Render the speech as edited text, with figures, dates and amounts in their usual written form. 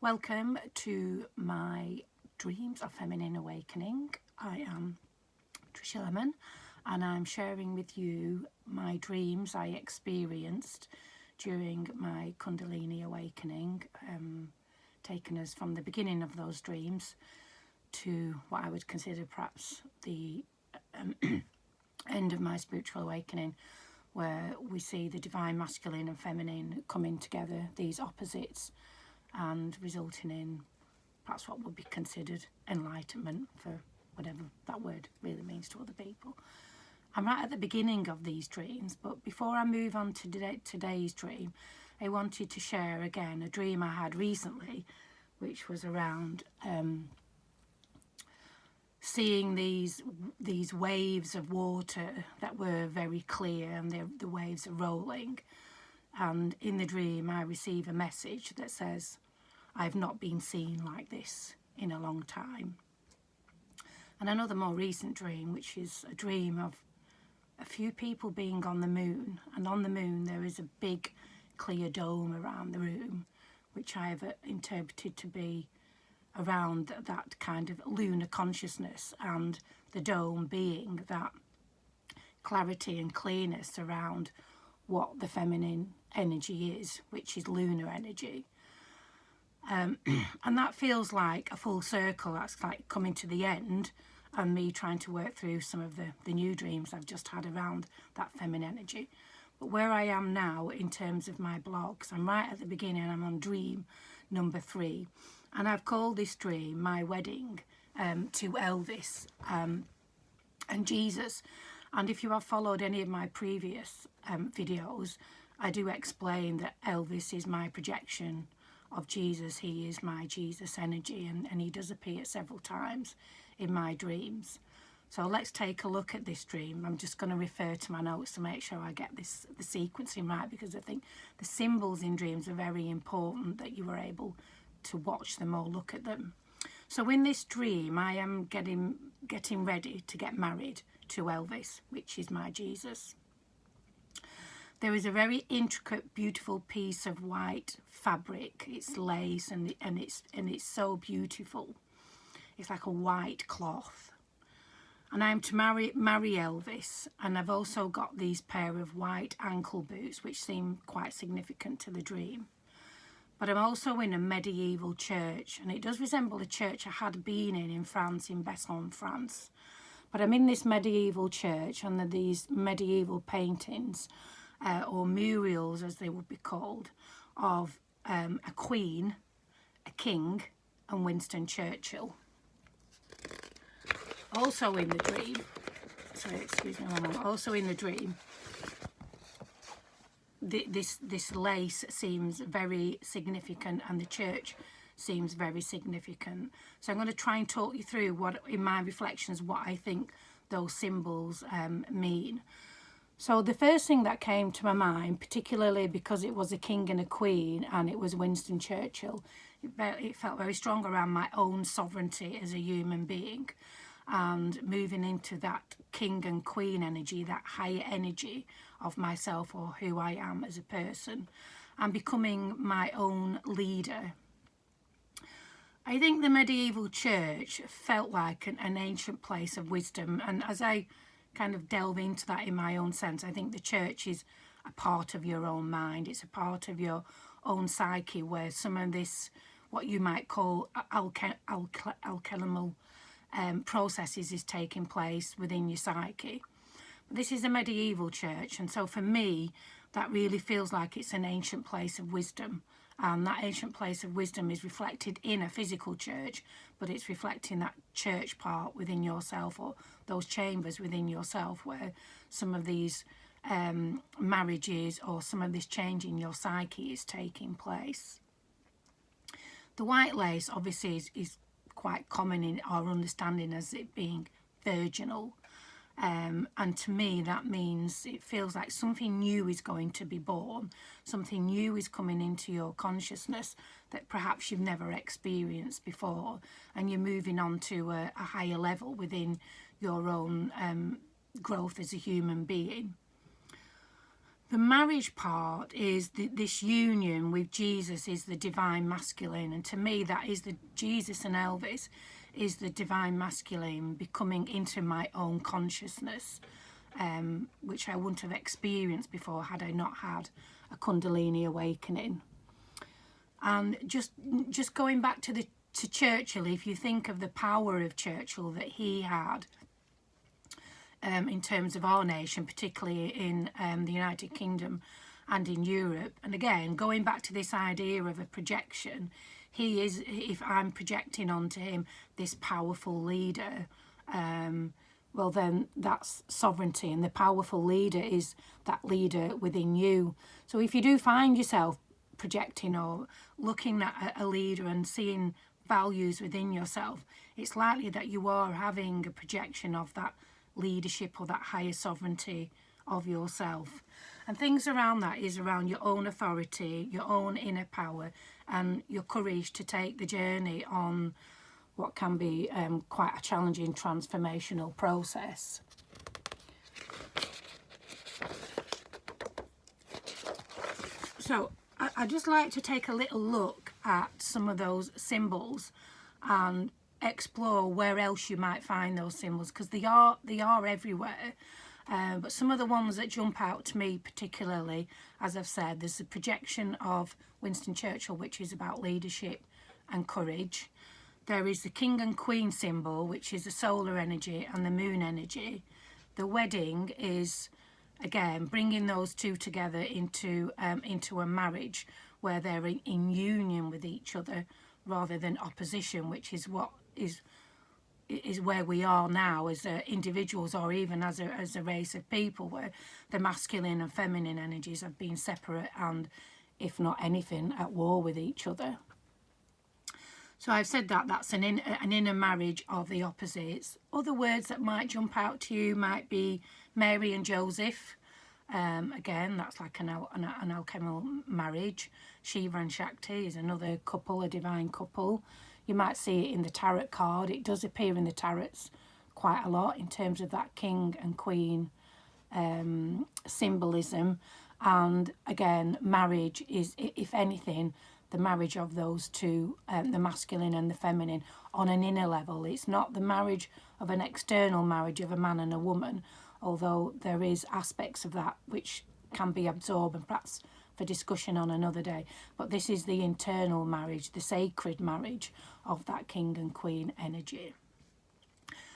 Welcome to my Dreams of Feminine Awakening. I am Tricia Lemon and I'm sharing with you my dreams I experienced during my Kundalini awakening, taking us from the beginning of those dreams to what I would consider perhaps the end of my spiritual awakening, where we see the divine masculine and feminine coming together, these opposites, and resulting in perhaps what would be considered enlightenment, for whatever that word really means to other people. I'm right at the beginning of these dreams, but before I move on to today's dream, I wanted to share again a dream I had recently, which was around seeing these waves of water that were very clear, and the waves are rolling. And in the dream I receive a message that says, I've not been seen like this in a long time. And another more recent dream, which is a dream of a few people being on the moon, and on the moon there is a big clear dome around the room, which I have interpreted to be around that kind of lunar consciousness, and the dome being that clarity and clearness around what the feminine energy is, which is lunar energy. And that feels like a full circle. That's like coming to the end, and me trying to work through some of the new dreams I've just had around that feminine energy. But where I am now in terms of my blogs, I'm right at the beginning. I'm on dream number 3, and I've called this dream my wedding to Elvis and Jesus. And if you have followed any of my previous videos, I do explain that Elvis is my projection of Jesus. He is my Jesus energy, and he does appear several times in my dreams. So let's take a look at this dream. I'm just going to refer to my notes to make sure I get the sequencing right, because I think the symbols in dreams are very important, that you are able to watch them or look at them. So in this dream I am getting ready to get married to Elvis, which is my Jesus. There is a very intricate, beautiful piece of white fabric. It's lace, and it's so beautiful. It's like a white cloth. And I'm to marry Elvis, and I've also got these pair of white ankle boots, which seem quite significant to the dream. But I'm also in a medieval church, and it does resemble a church I had been in France, in Besson, France. But I'm in this medieval church, and there are these medieval paintings, or murals as they would be called, of a queen, a king, and Winston Churchill. Also in the dream, sorry, excuse me one moment, also in the dream, this lace seems very significant, and the church seems very significant. So I'm going to try and talk you through what, in my reflections, what I think those symbols mean. So the first thing that came to my mind, particularly because it was a king and a queen and it was Winston Churchill, it felt very strong around my own sovereignty as a human being, and moving into that king and queen energy, that higher energy of myself, or who I am as a person, and becoming my own leader. I think the medieval church felt like an ancient place of wisdom, and as I kind of delve into that in my own sense, I think the church is a part of your own mind. It's a part of your own psyche, where some of this, what you might call alchemical processes, is taking place within your psyche. But this is a medieval church, and so for me that really feels like it's an ancient place of wisdom. And that ancient place of wisdom is reflected in a physical church, but it's reflecting that church part within yourself, or those chambers within yourself, where some of these marriages or some of this change in your psyche is taking place. The white lace obviously is quite common in our understanding as it being virginal. And to me that means it feels like something new is going to be born, something new is coming into your consciousness that perhaps you've never experienced before, and you're moving on to a higher level within your own growth as a human being. The marriage part is this union with Jesus is the divine masculine, and to me that is the Jesus and Elvis is the divine masculine becoming into my own consciousness, which I wouldn't have experienced before had I not had a Kundalini awakening. And just going back to Churchill, if you think of the power of Churchill that he had in terms of our nation, particularly in the United Kingdom and in Europe, and again going back to this idea of a projection, he is, if I'm projecting onto him this powerful leader, well then that's sovereignty, and the powerful leader is that leader within you. So if you do find yourself projecting or looking at a leader and seeing values within yourself, it's likely that you are having a projection of that leadership or that higher sovereignty of yourself. And things around that is around your own authority, your own inner power, and your courage to take the journey on what can be quite a challenging transformational process. So I'd just like to take a little look at some of those symbols and explore where else you might find those symbols, because they are everywhere. But some of the ones that jump out to me particularly, as I've said, there's the projection of Winston Churchill, which is about leadership and courage. There is the King and Queen symbol, which is the solar energy and the moon energy. The wedding is, again, bringing those two together into a marriage where they're in union with each other rather than opposition, which is what is where we are now as individuals, or even as a race of people, where the masculine and feminine energies have been separate and, if not anything, at war with each other. So I've said that that's an inner marriage of the opposites. Other words that might jump out to you might be Mary and Joseph. Again, that's like an alchemical marriage. Shiva and Shakti is another couple, a divine couple. You might see it in the tarot card. It does appear in the tarots quite a lot in terms of that king and queen symbolism. And again, marriage is, if anything, the marriage of those two, the masculine and the feminine, on an inner level. It's not the marriage of an external marriage of a man and a woman, although there is aspects of that which can be absorbed and perhaps for discussion on another day. But this is the internal marriage, the sacred marriage of that king and queen energy.